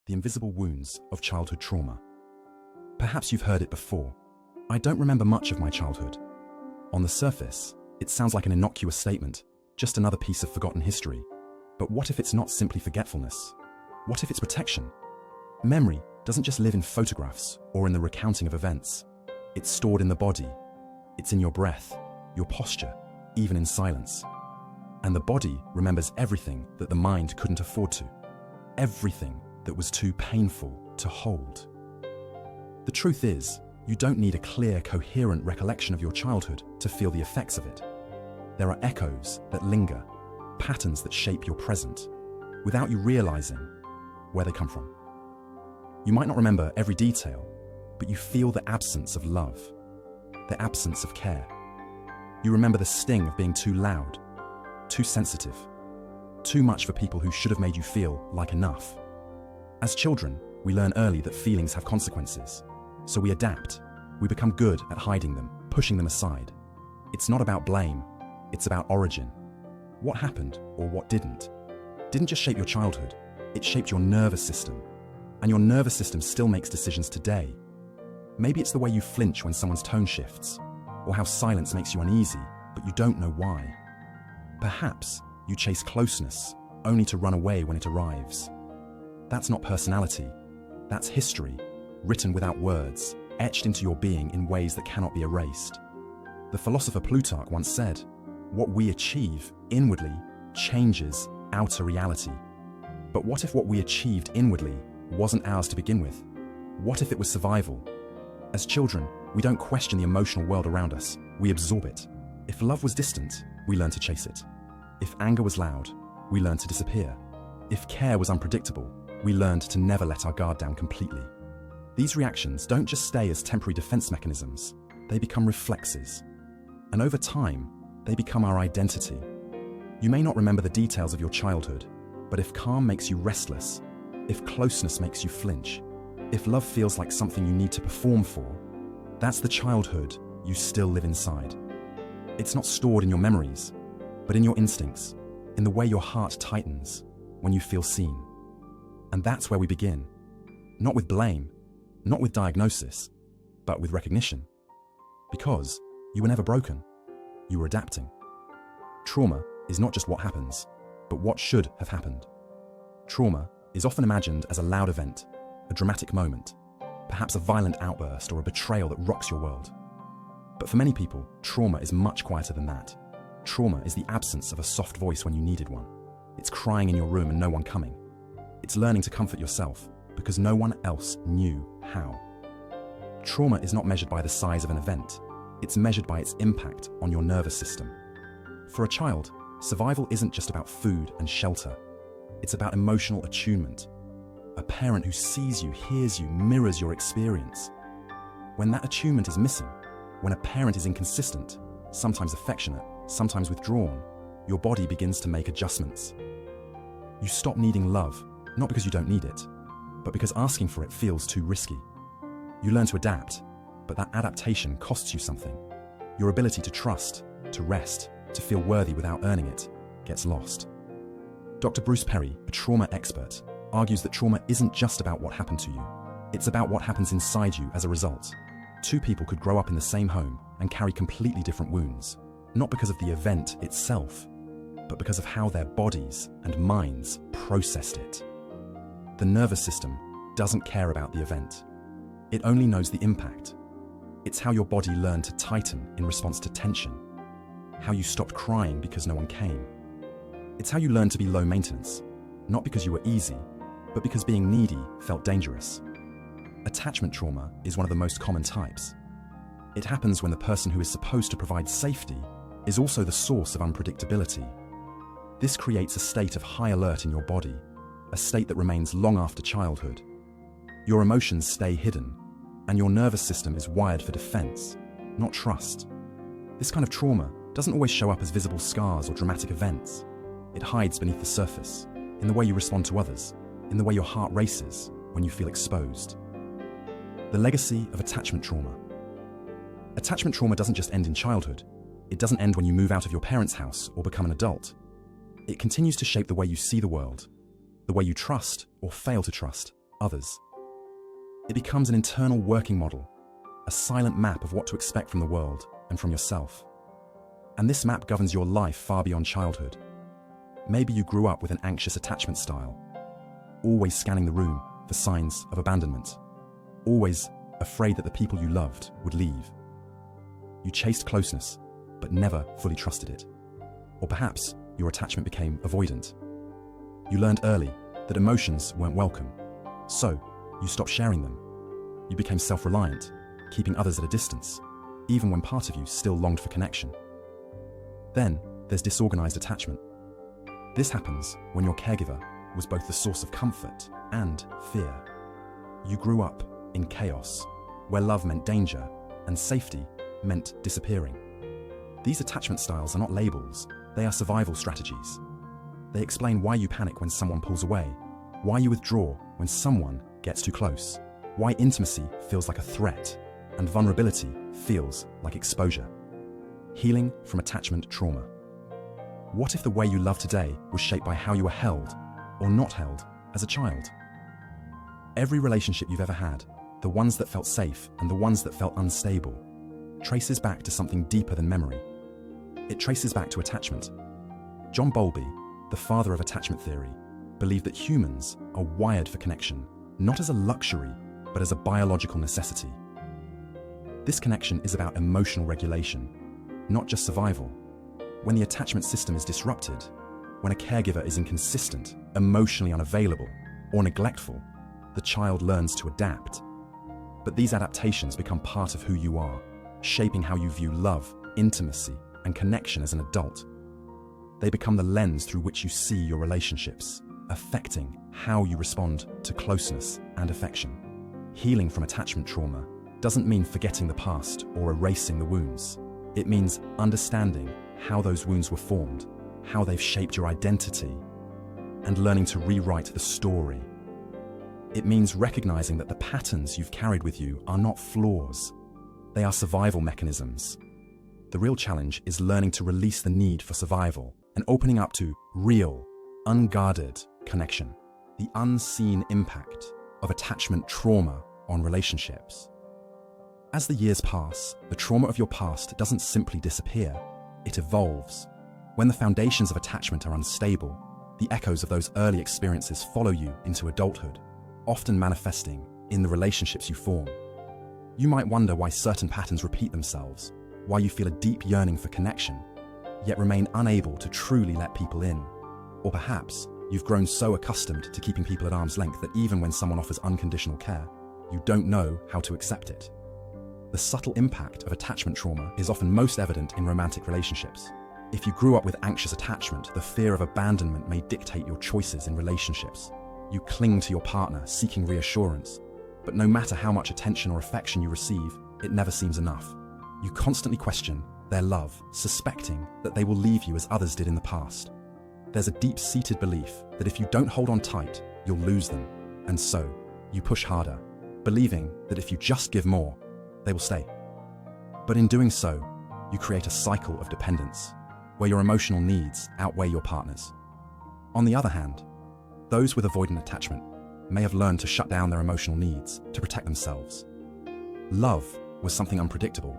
the invisible wounds of childhood trauma. Perhaps you've heard it before. I don't remember much of my childhood. On the surface, it sounds like an innocuous statement, just another piece of forgotten history. But what if it's not simply forgetfulness? What if it's protection? Memory doesn't just live in photographs or in the recounting of events. It's stored in the body. It's in your breath, your posture, even in silence. And the body remembers everything that the mind couldn't afford to. Everything that was too painful to hold. The truth is, you don't need a clear, coherent recollection of your childhood to feel the effects of it. There are echoes that linger, patterns that shape your present, without you realizing where they come from. You might not remember every detail, but you feel the absence of love, the absence of care. You remember the sting of being too loud, too sensitive, too much for people who should have made you feel like enough. As children, we learn early that feelings have consequences, so we adapt. We become good at hiding them, pushing them aside. It's not about blame, it's about origin. What happened, or what didn't just shape your childhood, it shaped your nervous system. And your nervous system still makes decisions today. Maybe it's the way you flinch when someone's tone shifts, or how silence makes you uneasy, but you don't know why. Perhaps you chase closeness, only to run away when it arrives. That's not personality, that's history, written without words, etched into your being in ways that cannot be erased. The philosopher Plutarch once said, "What we achieve inwardly changes outer reality." But what if what we achieved inwardly wasn't ours to begin with? What if it was survival? As children, we don't question the emotional world around us, we absorb it. If love was distant, we learn to chase it. If anger was loud, we learn to disappear. If care was unpredictable, we learned to never let our guard down completely. These reactions don't just stay as temporary defense mechanisms, they become reflexes. And over time, they become our identity. You may not remember the details of your childhood, but if calm makes you restless, if closeness makes you flinch, if love feels like something you need to perform for, that's the childhood you still live inside. It's not stored in your memories, but in your instincts, in the way your heart tightens when you feel seen. And that's where we begin. Not with blame, not with diagnosis, but with recognition. Because you were never broken, you were adapting. Trauma is not just what happens, but what should have happened. Trauma is often imagined as a loud event, a dramatic moment, perhaps a violent outburst or a betrayal that rocks your world. But for many people, trauma is much quieter than that. Trauma is the absence of a soft voice when you needed one. It's crying in your room and no one coming. It's learning to comfort yourself because no one else knew how. Trauma is not measured by the size of an event. It's measured by its impact on your nervous system. For a child, survival isn't just about food and shelter. It's about emotional attunement. A parent who sees you, hears you, mirrors your experience. When that attunement is missing, when a parent is inconsistent, sometimes affectionate, sometimes withdrawn, your body begins to make adjustments. You stop needing love, not because you don't need it, but because asking for it feels too risky. You learn to adapt, but that adaptation costs you something. Your ability to trust, to rest, to feel worthy without earning it, gets lost. Dr. Bruce Perry, a trauma expert, argues that trauma isn't just about what happened to you. It's about what happens inside you as a result. Two people could grow up in the same home and carry completely different wounds, not because of the event itself, but because of how their bodies and minds processed it. The nervous system doesn't care about the event. It only knows the impact. It's how your body learned to tighten in response to tension, how you stopped crying because no one came. It's how you learned to be low maintenance, not because you were easy, but because being needy felt dangerous. Attachment trauma is one of the most common types. It happens when the person who is supposed to provide safety is also the source of unpredictability. This creates a state of high alert in your body, a state that remains long after childhood. Your emotions stay hidden, and your nervous system is wired for defense, not trust. This kind of trauma doesn't always show up as visible scars or dramatic events. It hides beneath the surface, in the way you respond to others, in the way your heart races when you feel exposed. The legacy of attachment trauma. Attachment trauma doesn't just end in childhood. It doesn't end when you move out of your parents' house or become an adult. It continues to shape the way you see the world, the way you trust or fail to trust, others. It becomes an internal working model, a silent map of what to expect from the world and from yourself. And this map governs your life far beyond childhood. Maybe you grew up with an anxious attachment style, always scanning the room for signs of abandonment, always afraid that the people you loved would leave. You chased closeness, but never fully trusted it. Or perhaps your attachment became avoidant. You learned early that emotions weren't welcome, so you stopped sharing them. You became self-reliant, keeping others at a distance, even when part of you still longed for connection. Then there's disorganized attachment. This happens when your caregiver was both the source of comfort and fear. You grew up in chaos, where love meant danger and safety meant disappearing. These attachment styles are not labels, they are survival strategies. They explain why you panic when someone pulls away, why you withdraw when someone gets too close, why intimacy feels like a threat, and vulnerability feels like exposure. Healing from attachment trauma. What if the way you love today was shaped by how you were held or not held as a child? Every relationship you've ever had, the ones that felt safe and the ones that felt unstable, traces back to something deeper than memory. It traces back to attachment. John Bowlby, the father of attachment theory, believed that humans are wired for connection, not as a luxury, but as a biological necessity. This connection is about emotional regulation, not just survival. When the attachment system is disrupted, when a caregiver is inconsistent, emotionally unavailable, or neglectful, the child learns to adapt. But these adaptations become part of who you are, shaping how you view love, intimacy, and connection as an adult. They become the lens through which you see your relationships, affecting how you respond to closeness and affection. Healing from attachment trauma doesn't mean forgetting the past or erasing the wounds. It means understanding how those wounds were formed, how they've shaped your identity, and learning to rewrite the story. It means recognizing that the patterns you've carried with you are not flaws. They are survival mechanisms. The real challenge is learning to release the need for survival and opening up to real, unguarded connection. The unseen impact of attachment trauma on relationships. As the years pass, the trauma of your past doesn't simply disappear, it evolves. When the foundations of attachment are unstable, the echoes of those early experiences follow you into adulthood, often manifesting in the relationships you form. You might wonder why certain patterns repeat themselves, why you feel a deep yearning for connection, yet remain unable to truly let people in. Or perhaps you've grown so accustomed to keeping people at arm's length that even when someone offers unconditional care, you don't know how to accept it. The subtle impact of attachment trauma is often most evident in romantic relationships. If you grew up with anxious attachment, the fear of abandonment may dictate your choices in relationships. You cling to your partner, seeking reassurance, but no matter how much attention or affection you receive, it never seems enough. You constantly question their love, suspecting that they will leave you as others did in the past. There's a deep-seated belief that if you don't hold on tight, you'll lose them, and so you push harder, believing that if you just give more, they will stay. But in doing so, you create a cycle of dependence, where your emotional needs outweigh your partner's. On the other hand, those with avoidant attachment may have learned to shut down their emotional needs to protect themselves. Love was something unpredictable,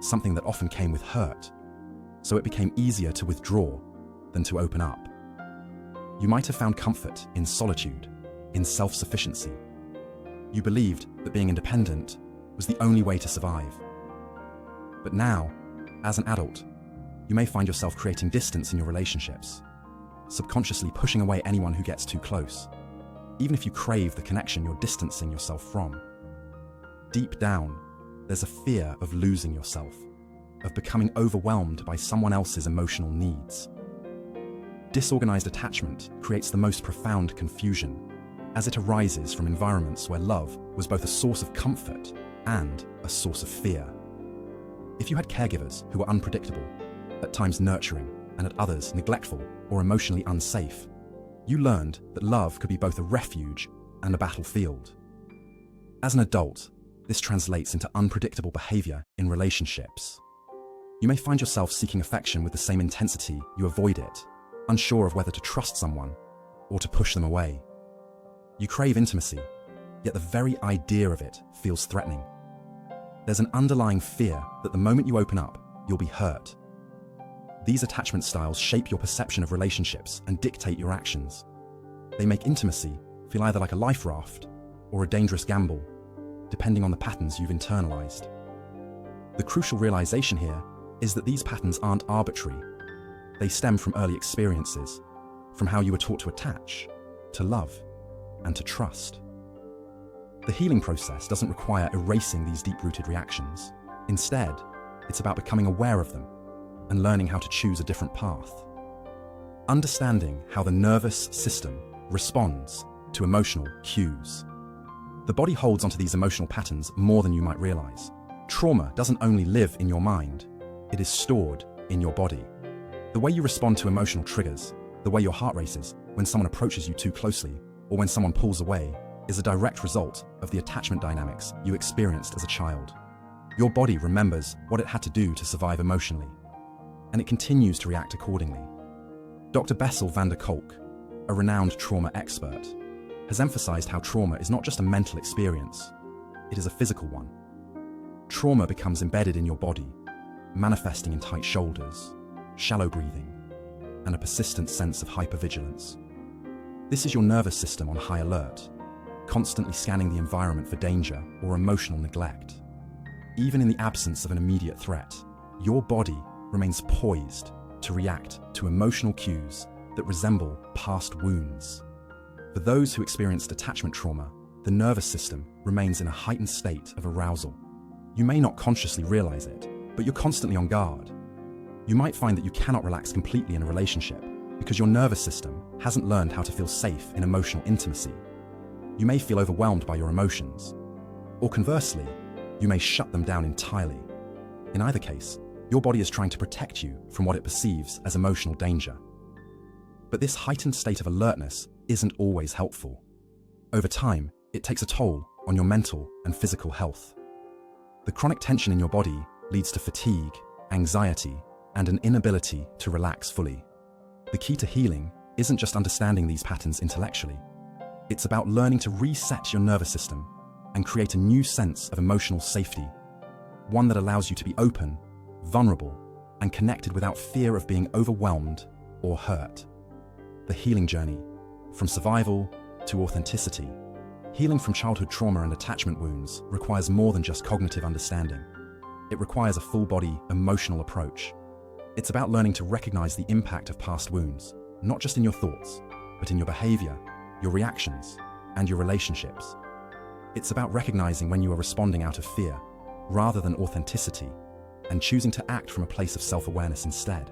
something that often came with hurt, so it became easier to withdraw than to open up. You might have found comfort in solitude, in self-sufficiency. You believed that being independent was the only way to survive. But now, as an adult, you may find yourself creating distance in your relationships, subconsciously pushing away anyone who gets too close. Even if you crave the connection you're distancing yourself from. Deep down, there's a fear of losing yourself, of becoming overwhelmed by someone else's emotional needs. Disorganized attachment creates the most profound confusion, as it arises from environments where love was both a source of comfort and a source of fear. If you had caregivers who were unpredictable, at times nurturing, and at others neglectful or emotionally unsafe, you learned that love could be both a refuge and a battlefield. As an adult, this translates into unpredictable behavior in relationships. You may find yourself seeking affection with the same intensity you avoid it, unsure of whether to trust someone or to push them away. You crave intimacy, yet the very idea of it feels threatening. There's an underlying fear that the moment you open up, you'll be hurt. These attachment styles shape your perception of relationships and dictate your actions. They make intimacy feel either like a life raft or a dangerous gamble, depending on the patterns you've internalized. The crucial realization here is that these patterns aren't arbitrary. They stem from early experiences, from how you were taught to attach, to love, and to trust. The healing process doesn't require erasing these deep-rooted reactions. Instead, it's about becoming aware of them and learning how to choose a different path. Understanding how the nervous system responds to emotional cues. The body holds onto these emotional patterns more than you might realize. Trauma doesn't only live in your mind, it is stored in your body. The way you respond to emotional triggers, the way your heart races when someone approaches you too closely or when someone pulls away, is a direct result of the attachment dynamics you experienced as a child. Your body remembers what it had to do to survive emotionally, and it continues to react accordingly. Dr. Bessel van der Kolk, a renowned trauma expert, has emphasized how trauma is not just a mental experience, it is a physical one. Trauma becomes embedded in your body, manifesting in tight shoulders, shallow breathing, and a persistent sense of hypervigilance. This is your nervous system on high alert, constantly scanning the environment for danger or emotional neglect. Even in the absence of an immediate threat, your body remains poised to react to emotional cues that resemble past wounds. For those who experienced attachment trauma, the nervous system remains in a heightened state of arousal. You may not consciously realize it, but you're constantly on guard. You might find that you cannot relax completely in a relationship because your nervous system hasn't learned how to feel safe in emotional intimacy. You may feel overwhelmed by your emotions, or conversely, you may shut them down entirely. In either case, your body is trying to protect you from what it perceives as emotional danger. But this heightened state of alertness isn't always helpful. Over time, it takes a toll on your mental and physical health. The chronic tension in your body leads to fatigue, anxiety, and an inability to relax fully. The key to healing isn't just understanding these patterns intellectually. It's about learning to reset your nervous system and create a new sense of emotional safety, one that allows you to be open, vulnerable, and connected without fear of being overwhelmed or hurt. The healing journey, from survival to authenticity. Healing from childhood trauma and attachment wounds requires more than just cognitive understanding. It requires a full-body, emotional approach. It's about learning to recognize the impact of past wounds, not just in your thoughts, but in your behavior, your reactions, and your relationships. It's about recognizing when you are responding out of fear, rather than authenticity, and choosing to act from a place of self-awareness instead.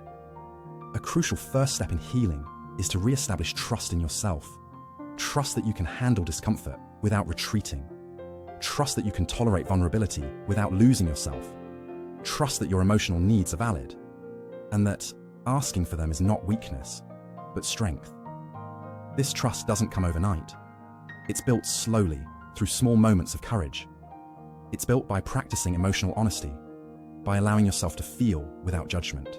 A crucial first step in healing is to re-establish trust in yourself. Trust that you can handle discomfort without retreating. Trust that you can tolerate vulnerability without losing yourself. Trust that your emotional needs are valid, and that asking for them is not weakness, but strength. This trust doesn't come overnight. It's built slowly, through small moments of courage. It's built by practicing emotional honesty, by allowing yourself to feel without judgment,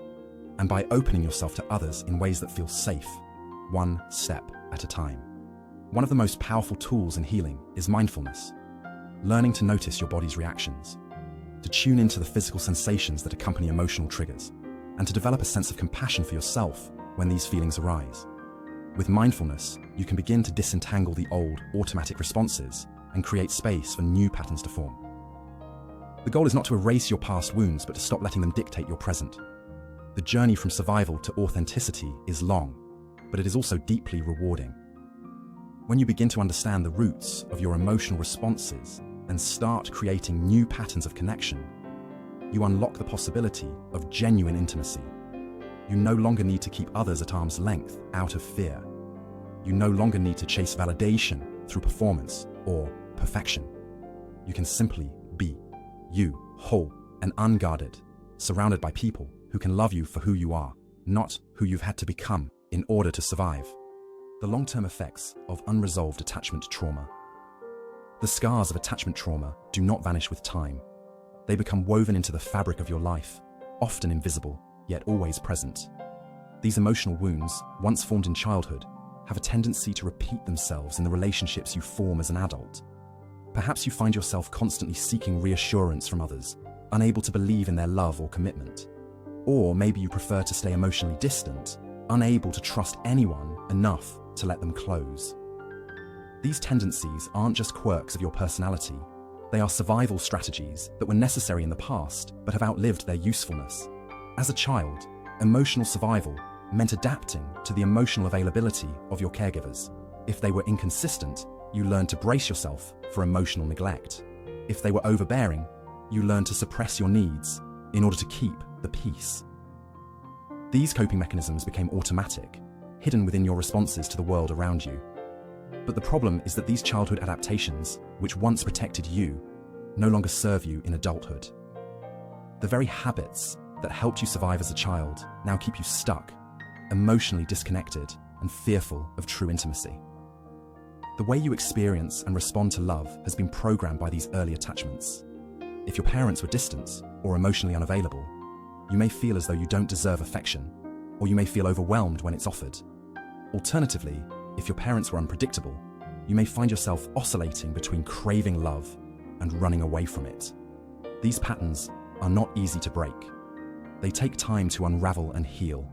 and by opening yourself to others in ways that feel safe, one step at a time. One of the most powerful tools in healing is mindfulness, learning to notice your body's reactions, to tune into the physical sensations that accompany emotional triggers, and to develop a sense of compassion for yourself when these feelings arise. With mindfulness, you can begin to disentangle the old, automatic responses and create space for new patterns to form. The goal is not to erase your past wounds, but to stop letting them dictate your present. The journey from survival to authenticity is long, but it is also deeply rewarding. When you begin to understand the roots of your emotional responses and start creating new patterns of connection, you unlock the possibility of genuine intimacy. You no longer need to keep others at arm's length out of fear. You no longer need to chase validation through performance or perfection. You can simply be you, whole and unguarded, surrounded by people who can love you for who you are, not who you've had to become in order to survive. The long-term effects of unresolved attachment trauma. The scars of attachment trauma do not vanish with time. They become woven into the fabric of your life, often invisible, yet always present. These emotional wounds, once formed in childhood, have a tendency to repeat themselves in the relationships you form as an adult. Perhaps you find yourself constantly seeking reassurance from others, unable to believe in their love or commitment. Or maybe you prefer to stay emotionally distant, unable to trust anyone enough to let them close. These tendencies aren't just quirks of your personality, they are survival strategies that were necessary in the past but have outlived their usefulness. As a child, emotional survival meant adapting to the emotional availability of your caregivers. If they were inconsistent, you learned to brace yourself for emotional neglect. If they were overbearing, you learned to suppress your needs in order to keep the peace. These coping mechanisms became automatic, hidden within your responses to the world around you. But the problem is that these childhood adaptations, which once protected you, no longer serve you in adulthood. The very habits that helped you survive as a child now keep you stuck, emotionally disconnected, and fearful of true intimacy. The way you experience and respond to love has been programmed by these early attachments. If your parents were distant or emotionally unavailable, you may feel as though you don't deserve affection, or you may feel overwhelmed when it's offered. Alternatively, if your parents were unpredictable, you may find yourself oscillating between craving love and running away from it. These patterns are not easy to break. They take time to unravel and heal,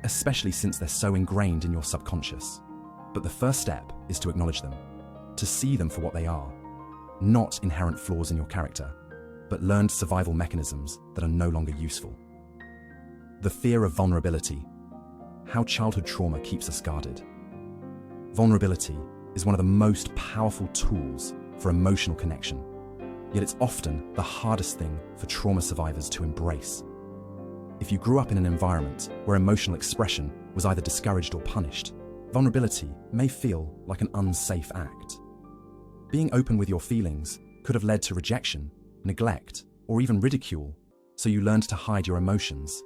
especially since they're so ingrained in your subconscious. But the first step is to acknowledge them, to see them for what they are, not inherent flaws in your character, but learned survival mechanisms that are no longer useful. The fear of vulnerability, how childhood trauma keeps us guarded. Vulnerability is one of the most powerful tools for emotional connection, yet it's often the hardest thing for trauma survivors to embrace. If you grew up in an environment where emotional expression was either discouraged or punished, vulnerability may feel like an unsafe act. Being open with your feelings could have led to rejection, neglect, or even ridicule, so you learned to hide your emotions.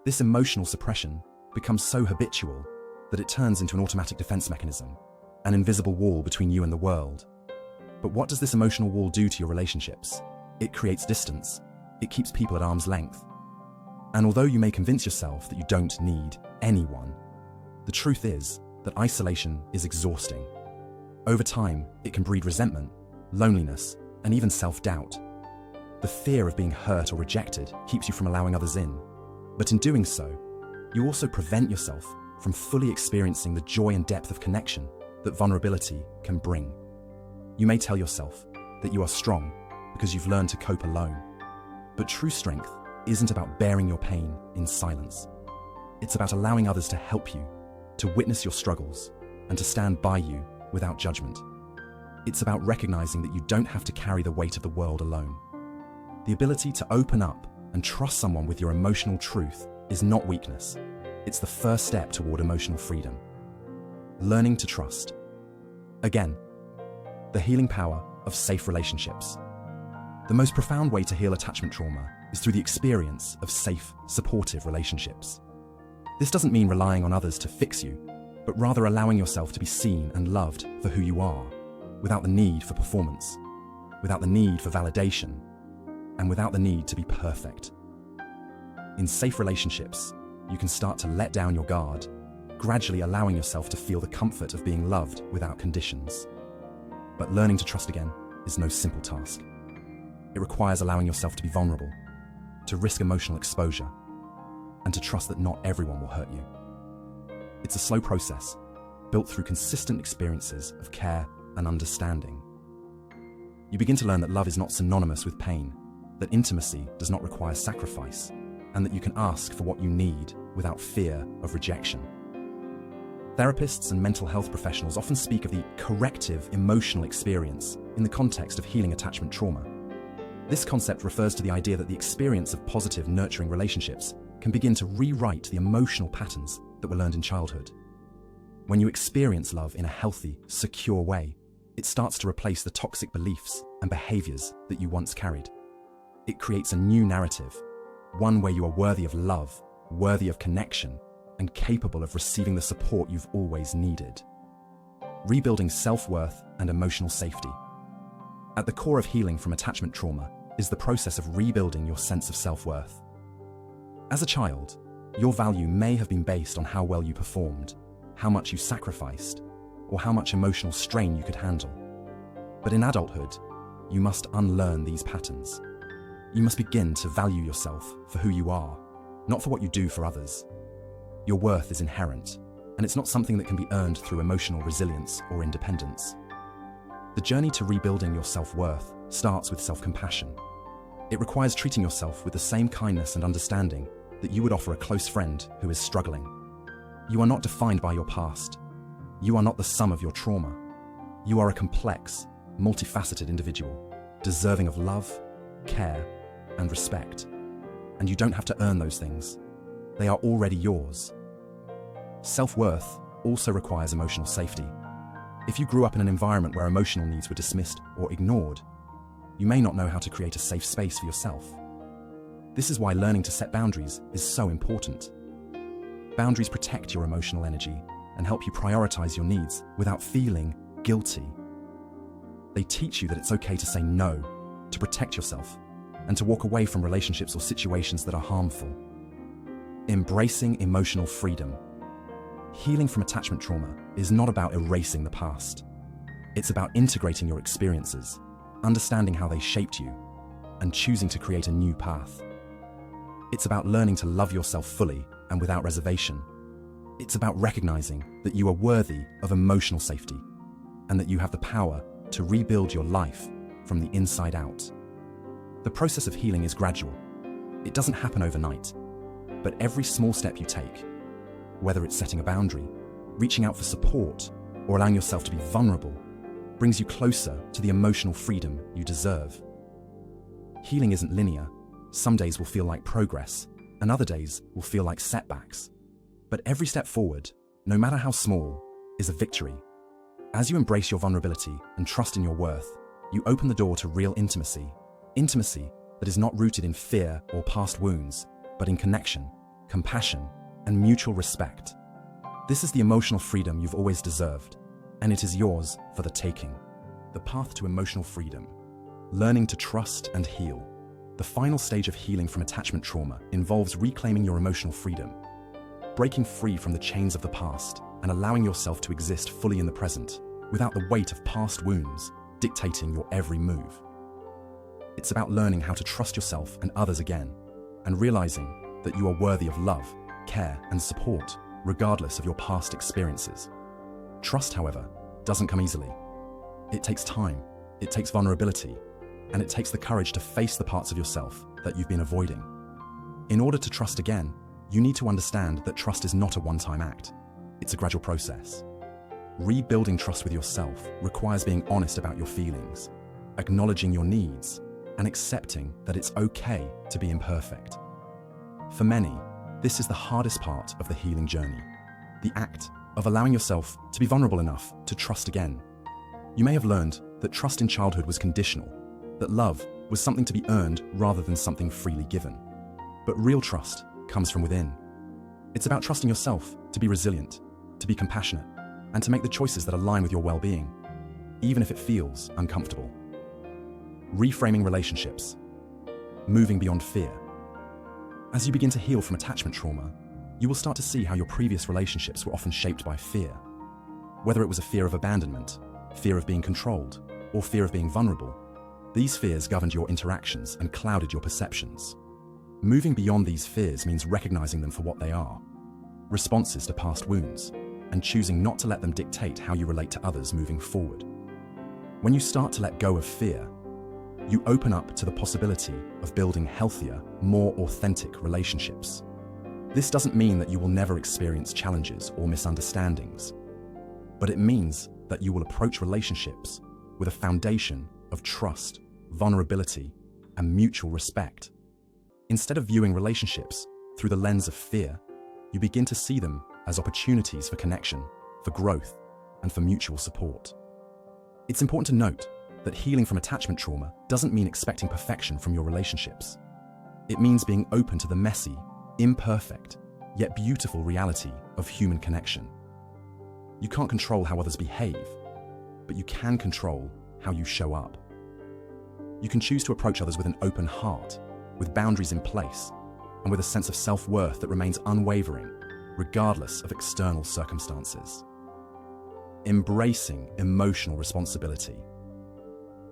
This emotional suppression becomes so habitual that it turns into an automatic defense mechanism, an invisible wall between you and the world. But what does this emotional wall do to your relationships? It creates distance. It keeps people at arm's length. And although you may convince yourself that you don't need anyone, the truth is that isolation is exhausting. Over time, it can breed resentment, loneliness, and even self-doubt. The fear of being hurt or rejected keeps you from allowing others in. But in doing so, you also prevent yourself from fully experiencing the joy and depth of connection that vulnerability can bring. You may tell yourself that you are strong because you've learned to cope alone. But true strength isn't about bearing your pain in silence. It's about allowing others to help you, to witness your struggles, and to stand by you without judgment. It's about recognizing that you don't have to carry the weight of the world alone. The ability to open up and trust someone with your emotional truth is not weakness. It's the first step toward emotional freedom. Learning to trust. Again, the healing power of safe relationships. The most profound way to heal attachment trauma is through the experience of safe, supportive relationships. This doesn't mean relying on others to fix you, but rather allowing yourself to be seen and loved for who you are, without the need for performance, without the need for validation, and without the need to be perfect. In safe relationships, you can start to let down your guard, gradually allowing yourself to feel the comfort of being loved without conditions. But learning to trust again is no simple task. It requires allowing yourself to be vulnerable, to risk emotional exposure, and to trust that not everyone will hurt you. It's a slow process, built through consistent experiences of care and understanding. You begin to learn that love is not synonymous with pain, that intimacy does not require sacrifice, and that you can ask for what you need without fear of rejection. Therapists and mental health professionals often speak of the corrective emotional experience in the context of healing attachment trauma. This concept refers to the idea that the experience of positive, nurturing relationships can begin to rewrite the emotional patterns that were learned in childhood. When you experience love in a healthy, secure way, it starts to replace the toxic beliefs and behaviors that you once carried. It creates a new narrative, one where you are worthy of love, worthy of connection, and capable of receiving the support you've always needed. Rebuilding self-worth and emotional safety. At the core of healing from attachment trauma is the process of rebuilding your sense of self-worth. As a child, your value may have been based on how well you performed, how much you sacrificed, or how much emotional strain you could handle. But in adulthood, you must unlearn these patterns. You must begin to value yourself for who you are, not for what you do for others. Your worth is inherent, and it's not something that can be earned through emotional resilience or independence. The journey to rebuilding your self-worth starts with self-compassion. It requires treating yourself with the same kindness and understanding that you would offer a close friend who is struggling. You are not defined by your past. You are not the sum of your trauma. You are a complex, multifaceted individual, deserving of love, care, and respect. And you don't have to earn those things. They are already yours. Self-worth also requires emotional safety. If you grew up in an environment where emotional needs were dismissed or ignored, you may not know how to create a safe space for yourself. This is why learning to set boundaries is so important. Boundaries protect your emotional energy and help you prioritize your needs without feeling guilty. They teach you that it's okay to say no, to protect yourself, and to walk away from relationships or situations that are harmful. Embracing emotional freedom. Healing from attachment trauma is not about erasing the past. It's about integrating your experiences, understanding how they shaped you, and choosing to create a new path. It's about learning to love yourself fully and without reservation. It's about recognizing that you are worthy of emotional safety and that you have the power to rebuild your life from the inside out. The process of healing is gradual. It doesn't happen overnight, but every small step you take, whether it's setting a boundary, reaching out for support, or allowing yourself to be vulnerable, brings you closer to the emotional freedom you deserve. Healing isn't linear. Some days will feel like progress, and other days will feel like setbacks. But every step forward, no matter how small, is a victory. As you embrace your vulnerability and trust in your worth, you open the door to real intimacy. Intimacy that is not rooted in fear or past wounds, but in connection, compassion, and mutual respect. This is the emotional freedom you've always deserved, and it is yours for the taking. The path to emotional freedom. Learning to trust and heal. The final stage of healing from attachment trauma involves reclaiming your emotional freedom, breaking free from the chains of the past, and allowing yourself to exist fully in the present, without the weight of past wounds dictating your every move. It's about learning how to trust yourself and others again, and realizing that you are worthy of love, care, and support, regardless of your past experiences. Trust, however, doesn't come easily. It takes time, it takes vulnerability, and it takes the courage to face the parts of yourself that you've been avoiding. In order to trust again, you need to understand that trust is not a one-time act. It's a gradual process. Rebuilding trust with yourself requires being honest about your feelings, acknowledging your needs, and accepting that it's okay to be imperfect. For many, this is the hardest part of the healing journey, the act of allowing yourself to be vulnerable enough to trust again. You may have learned that trust in childhood was conditional, that love was something to be earned rather than something freely given. But real trust comes from within. It's about trusting yourself to be resilient, to be compassionate, and to make the choices that align with your well-being, even if it feels uncomfortable. Reframing relationships. Moving beyond fear. As you begin to heal from attachment trauma, you will start to see how your previous relationships were often shaped by fear. Whether it was a fear of abandonment, fear of being controlled, or fear of being vulnerable, these fears governed your interactions and clouded your perceptions. Moving beyond these fears means recognizing them for what they are, responses to past wounds, and choosing not to let them dictate how you relate to others moving forward. When you start to let go of fear, you open up to the possibility of building healthier, more authentic relationships. This doesn't mean that you will never experience challenges or misunderstandings, but it means that you will approach relationships with a foundation of trust, vulnerability, and mutual respect. Instead of viewing relationships through the lens of fear, you begin to see them as opportunities for connection, for growth, and for mutual support. It's important to note that healing from attachment trauma doesn't mean expecting perfection from your relationships. It means being open to the messy, imperfect, yet beautiful reality of human connection. You can't control how others behave, but you can control how you show up. You can choose to approach others with an open heart, with boundaries in place, and with a sense of self-worth that remains unwavering, regardless of external circumstances. Embracing emotional responsibility.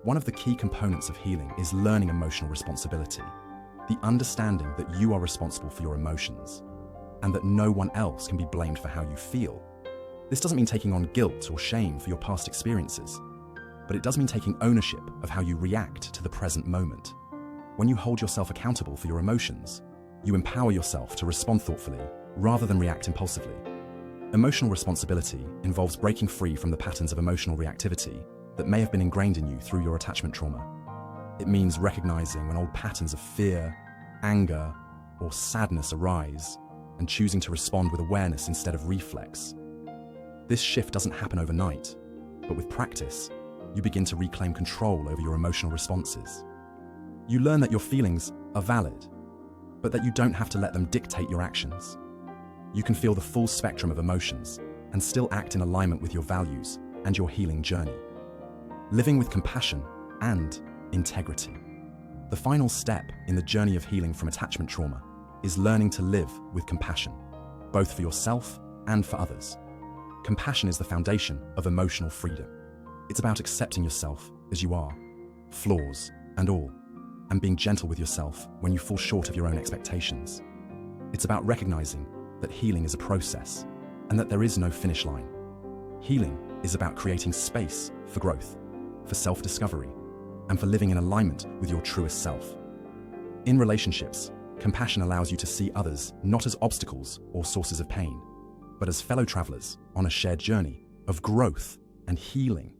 One of the key components of healing is learning emotional responsibility, the understanding that you are responsible for your emotions, and that no one else can be blamed for how you feel. This doesn't mean taking on guilt or shame for your past experiences, but it does mean taking ownership of how you react to the present moment. When you hold yourself accountable for your emotions, you empower yourself to respond thoughtfully rather than react impulsively. Emotional responsibility involves breaking free from the patterns of emotional reactivity that may have been ingrained in you through your attachment trauma. It means recognizing when old patterns of fear, anger, or sadness arise and choosing to respond with awareness instead of reflex. This shift doesn't happen overnight, but with practice, you begin to reclaim control over your emotional responses. You learn that your feelings are valid, but that you don't have to let them dictate your actions. You can feel the full spectrum of emotions and still act in alignment with your values and your healing journey. Living with compassion and integrity. The final step in the journey of healing from attachment trauma is learning to live with compassion, both for yourself and for others. Compassion is the foundation of emotional freedom. It's about accepting yourself as you are, flaws and all, and being gentle with yourself when you fall short of your own expectations. It's about recognizing that healing is a process and that there is no finish line. Healing is about creating space for growth, for self-discovery, and for living in alignment with your truest self. In relationships, compassion allows you to see others not as obstacles or sources of pain, but as fellow travelers on a shared journey of growth and healing.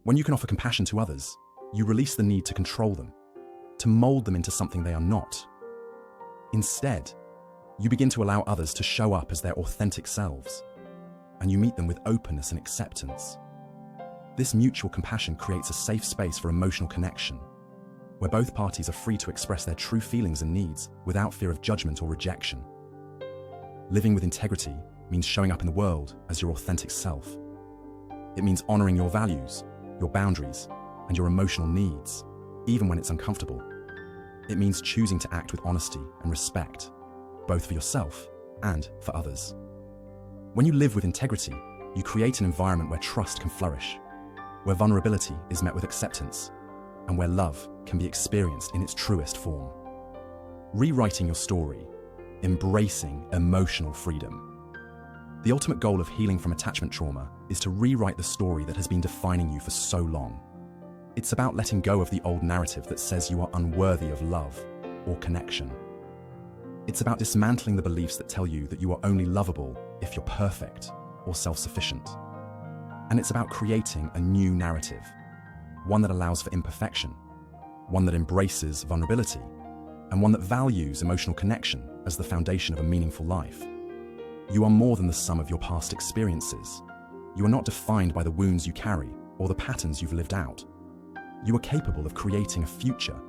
When you can offer compassion to others, you release the need to control them, to mold them into something they are not. Instead, you begin to allow others to show up as their authentic selves, and you meet them with openness and acceptance. This mutual compassion creates a safe space for emotional connection, where both parties are free to express their true feelings and needs without fear of judgment or rejection. Living with integrity means showing up in the world as your authentic self. It means honoring your values, your boundaries, and your emotional needs, even when it's uncomfortable. It means choosing to act with honesty and respect, both for yourself and for others. When you live with integrity, you create an environment where trust can flourish, where vulnerability is met with acceptance, and where love can be experienced in its truest form. Rewriting your story, embracing emotional freedom. The ultimate goal of healing from attachment trauma is to rewrite the story that has been defining you for so long. It's about letting go of the old narrative that says you are unworthy of love or connection. It's about dismantling the beliefs that tell you that you are only lovable if you're perfect or self-sufficient. And it's about creating a new narrative, one that allows for imperfection, one that embraces vulnerability, and one that values emotional connection as the foundation of a meaningful life. You are more than the sum of your past experiences. You are not defined by the wounds you carry or the patterns you've lived out. You are capable of creating a future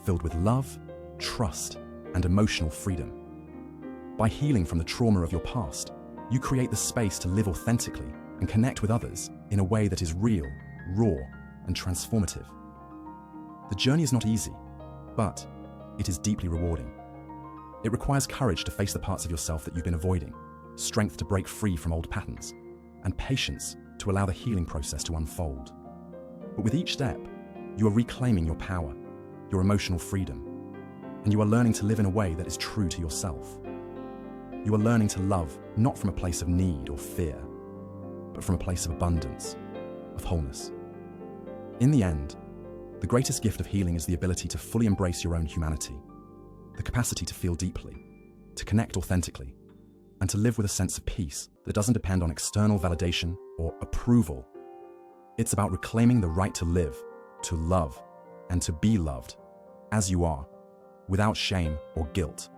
filled with love, trust, and emotional freedom. By healing from the trauma of your past, you create the space to live authentically and connect with others in a way that is real, raw, and transformative. The journey is not easy, but it is deeply rewarding. It requires courage to face the parts of yourself that you've been avoiding, strength to break free from old patterns, and patience to allow the healing process to unfold. But with each step, you are reclaiming your power, your emotional freedom, and you are learning to live in a way that is true to yourself. You are learning to love not from a place of need or fear, but from a place of abundance, of wholeness. In the end, the greatest gift of healing is the ability to fully embrace your own humanity, the capacity to feel deeply, to connect authentically, and to live with a sense of peace that doesn't depend on external validation or approval. It's about reclaiming the right to live, to love, and to be loved as you are, without shame or guilt.